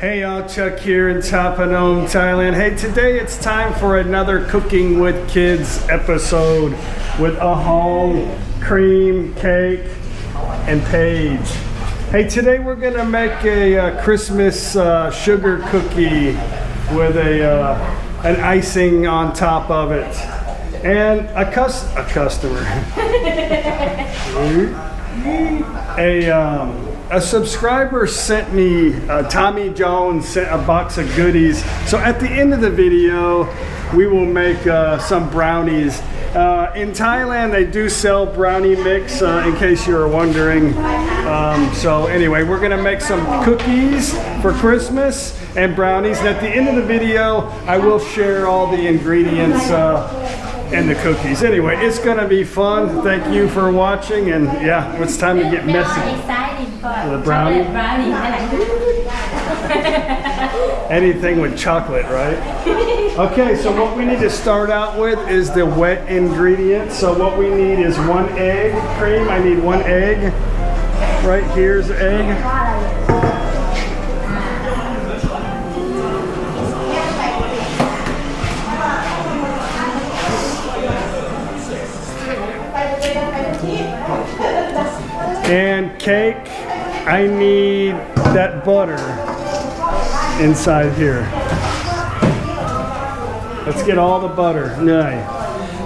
Hey y'all, Chuck here in Tapanong, Thailand. Hey, today it's time for another Cooking with Kids episode with Ahong, Cream, Cake, and Paige. Hey, today we're gonna make a Christmas sugar cookie with an icing on top of it. And a customer. A subscriber sent me, Tommy Jones sent a box of goodies. So at the end of the video, we will make some brownies. In Thailand, they do sell brownie mix, in case you were wondering. So anyway, we're gonna make some cookies for Christmas and brownies. And at the end of the video, I will share all the ingredients and the cookies. Anyway, it's gonna be fun. Thank you for watching, and yeah, it's time to get messy. The brownie? Anything with chocolate, right? Okay, so what we need to start out with is the wet ingredients. So what we need is 1 egg. Cream, I need 1 egg. Right here's the egg. And cake, I need that butter inside here. Let's get all the butter. Nice.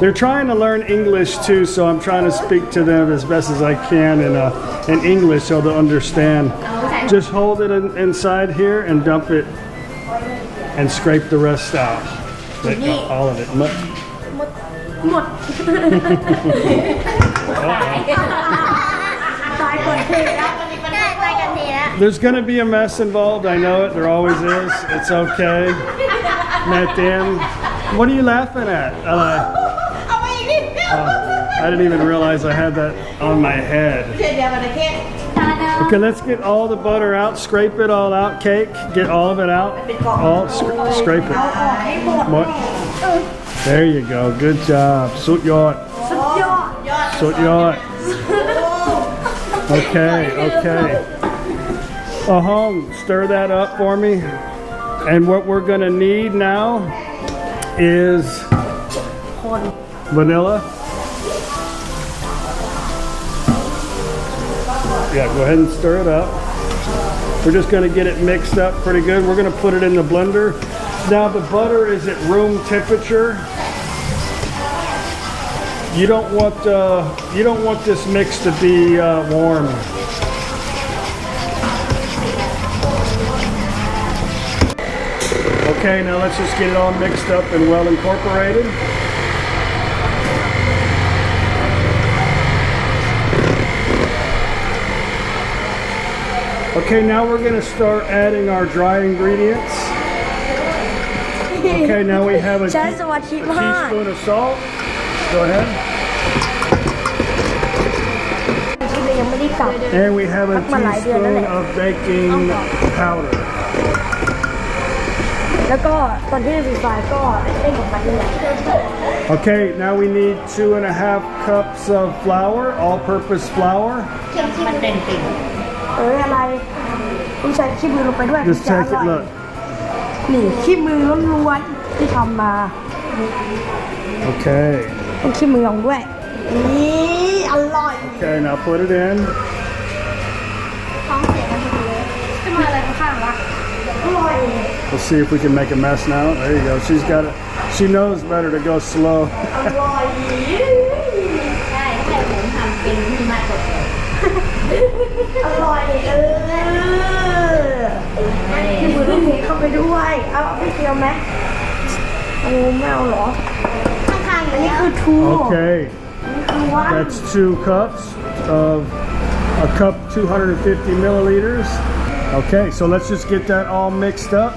They're trying to learn English too, so I'm trying to speak to them as best as I can in English so they'll understand. Just hold it inside here and dump it and scrape the rest out. All of it. There's going to be a mess involved. I know it. There always is. It's okay. Matin, what are you laughing at? I didn't even realize I had that on my head. Okay, let's get all the butter out. Scrape it all out. Cake, get all of it out. All scrape it. What? There you go. Good job. Sut yot. Sut yot. Okay, okay. Ahong, stir that up for me. And what we're gonna need now is vanilla. Yeah, go ahead and stir it up. We're just gonna get it mixed up pretty good. We're gonna put it in the blender. Now the butter is at room temperature. You don't want this mix to be warm. Okay, now let's just get it all mixed up and well incorporated. Okay, now we're going to start adding our dry ingredients. Okay, now we have a teaspoon of salt. Go ahead. And we have a teaspoon of baking powder. Okay, now we need 2.5 cups of flour, all-purpose flour. Just take it, look. Okay. Okay, now put it in. Let's see if we can make a mess now. There you go. She's got it. She knows better to go slow. Okay. That's 2 cups of a cup 250 milliliters. Okay, so let's just get that all mixed up.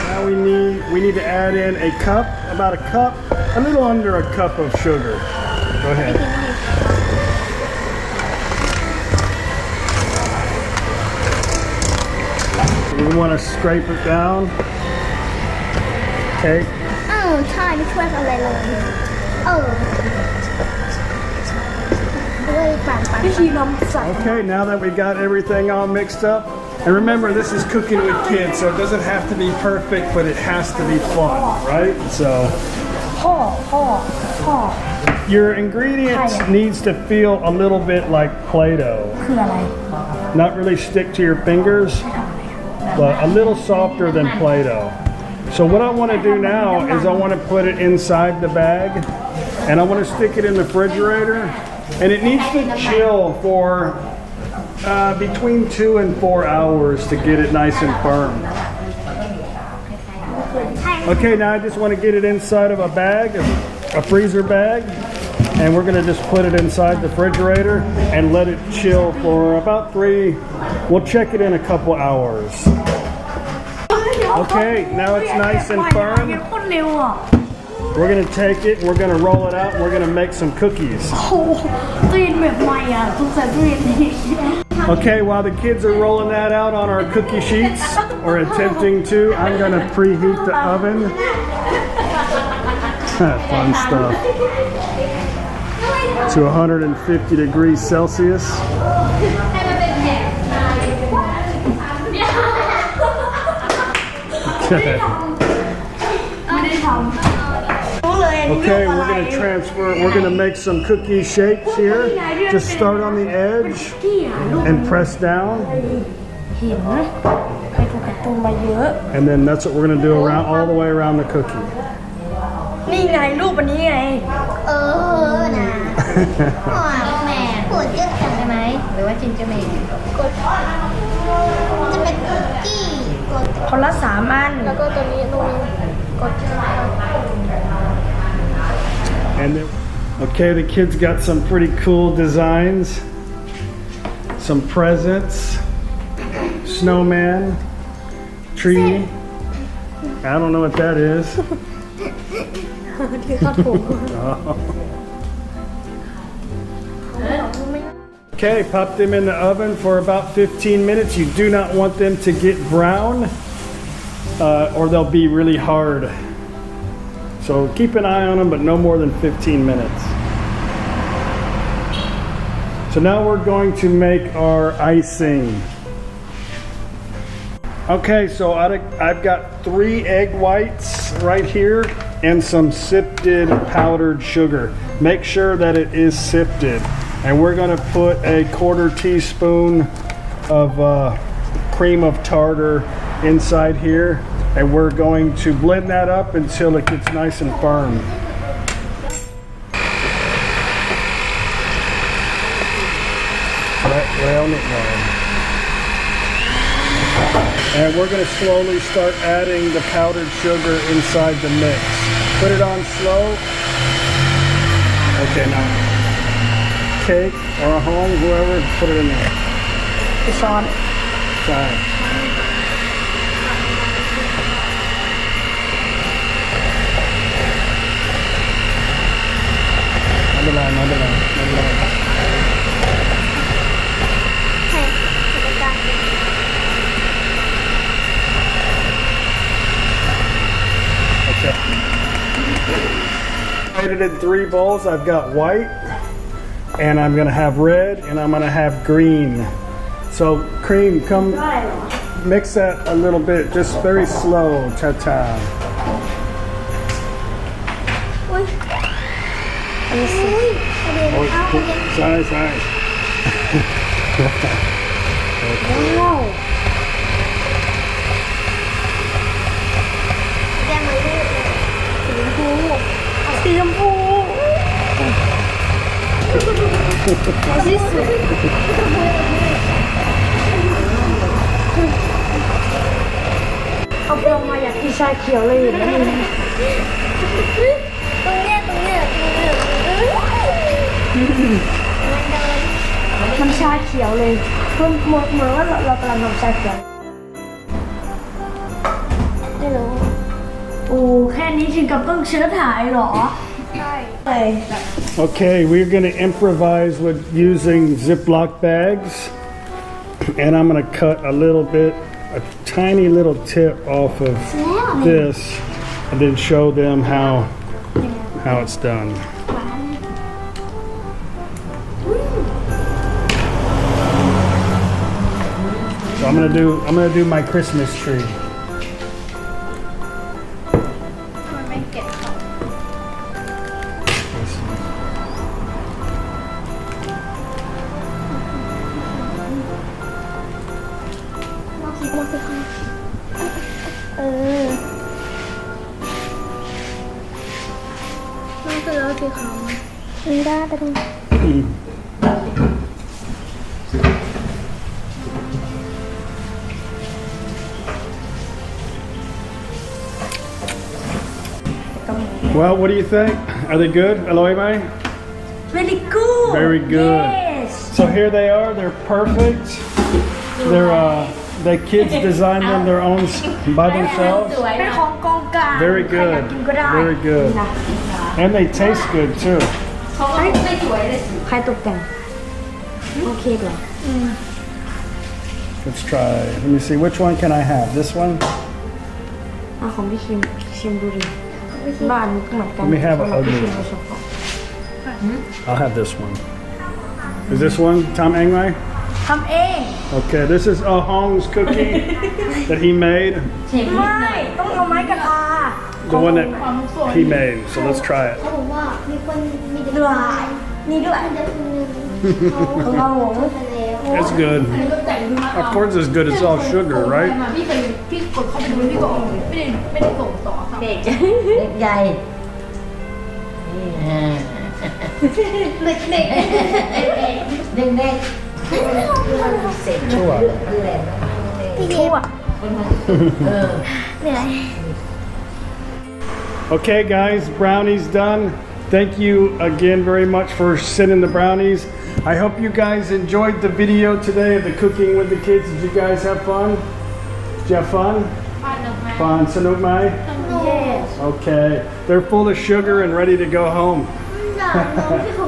Now we need to add in a cup, about a cup, a little under a cup of sugar. Go ahead. We want to scrape it down. Okay. Oh, Okay, now that we got everything all mixed up, and remember this is cooking with kids, so it doesn't have to be perfect, but it has to be fun, right? So your ingredients needs to feel a little bit like Play-Doh. Not really stick to your fingers, but a little softer than Play-Doh. So what I want to do now is I want to put it inside the bag, and I want to stick it in the refrigerator, and it needs to chill for between 2 and 4 hours to get it nice and firm. Okay, now I just want to get it inside of a bag, a freezer bag, and we're going to just put it inside the refrigerator and let it chill for about 3, we'll check it in a couple hours. Okay, now it's nice and firm. We're going to take it, we're going to roll it out, and we're going to make some cookies. Okay, while the kids are rolling that out on our cookie sheets, or attempting to, I'm going to preheat the oven. Fun stuff. To 150 degrees Celsius. Okay, we're going to transfer, we're going to make some cookie shapes here. Just start on the edge and press down. And then that's what we're going to do around all the way around the cookie. And then, okay, the kids got some pretty cool designs, some presents, snowman, tree. I don't know what that is. Okay, pop them in the oven for about 15 minutes. You do not want them to get brown or they'll be really hard. So keep an eye on them, but no more than 15 minutes. So now we're going to make our icing. Okay, so I've got 3 egg whites right here and some sifted powdered sugar. Make sure that it is sifted. And we're going to put a 1/4 teaspoon of cream of tartar inside here. And we're going to blend that up until it gets nice and firm. Round it round. And we're going to slowly start adding the powdered sugar inside the mix. Put it on slow. Okay, now cake or a home, whoever, put it in there. It's on. Fine. Okay. I made it in 3 bowls. I've got white, and I'm gonna have red, and I'm gonna have green. So cream, come mix that a little bit, just very slow, ta-ta. Sorry.เอาเปลือกมาอยากกินชาเขียวเลยเห็นไหมมันชาเขียวเลยเหมือนว่าเรากำลังทำชาเขียวไม่รู้โอ้แค่นี้ถึงกับต้องเชื้อถ่ายเหรอใช่ Okay, we're going to improvise with using Ziploc bags, and I'm going to cut a little bit, a tiny little tip off of this, and then show them how it's done. I'm gonna do my Christmas tree. ทำไมไม่แกะออกมองสิค่ะน้องจะเล่าสิคะมันได้แต่ดู Well, what do you think? Are they good? อร่อยไหม Very good Very good. Yes So here they are. They're perfect. The kids designed them their own by themselves. เป็นของกองกลาง Very ใครอยาก good. กินก็ได้ Very good. And they taste good too. เขาก็ไม่สวยเลย ใครตกแต่งโอเคเหรอ Let's try. Let me see. Which one can I have? This one? ของพี่ชิมดูดิบ้านเหมือนกัน Let me have it สำหรับพี่ ugly. ชิมโดยเฉพาะ I'll have this one. Is this one Tom Engmai? ทำเอง Okay, this is Hong's cookie that he made. เห็นนิดหน่ ไม่ อย ต้องเอาไม้กระทา The one that he made. So let's try it. เขาบอกว่ามีคนมีเด็ก ด้วยนี่ด้วย เด็กคนหนึ่ง ของเราหง เขาไปแล้ว It's good. Of course, it's good. It's all sugar, right? พี่กดเข้าไปดูพี่ก็ไม่ได้ส่งต่อค่ะ เด็ก เด็กใหญ่ เด็กเด็ก เด็กเด็กเสร็จ Chua. ทั่ว เหนื่อย Okay, guys, brownies done. Thank you again very much for sending the brownies. I hope you guys enjoyed the video today of the cooking with the kids. Did you guys have fun? Did you have fun? Fun. Sanuk Mai? Yes. Okay. They're full of sugar and ready to go home. ด่าน้องที่เขา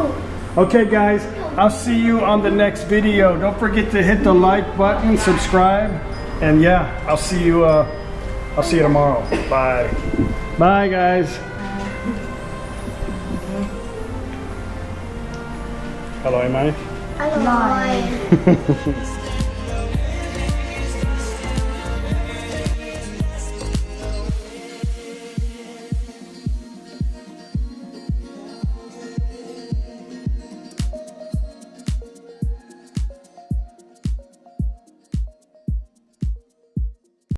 Okay, guys, I'll see you on the next video. Don't forget to hit the like button, subscribe, and yeah, I'll see you tomorrow. Bye. Bye, guys. Hello, Mike. อร่อย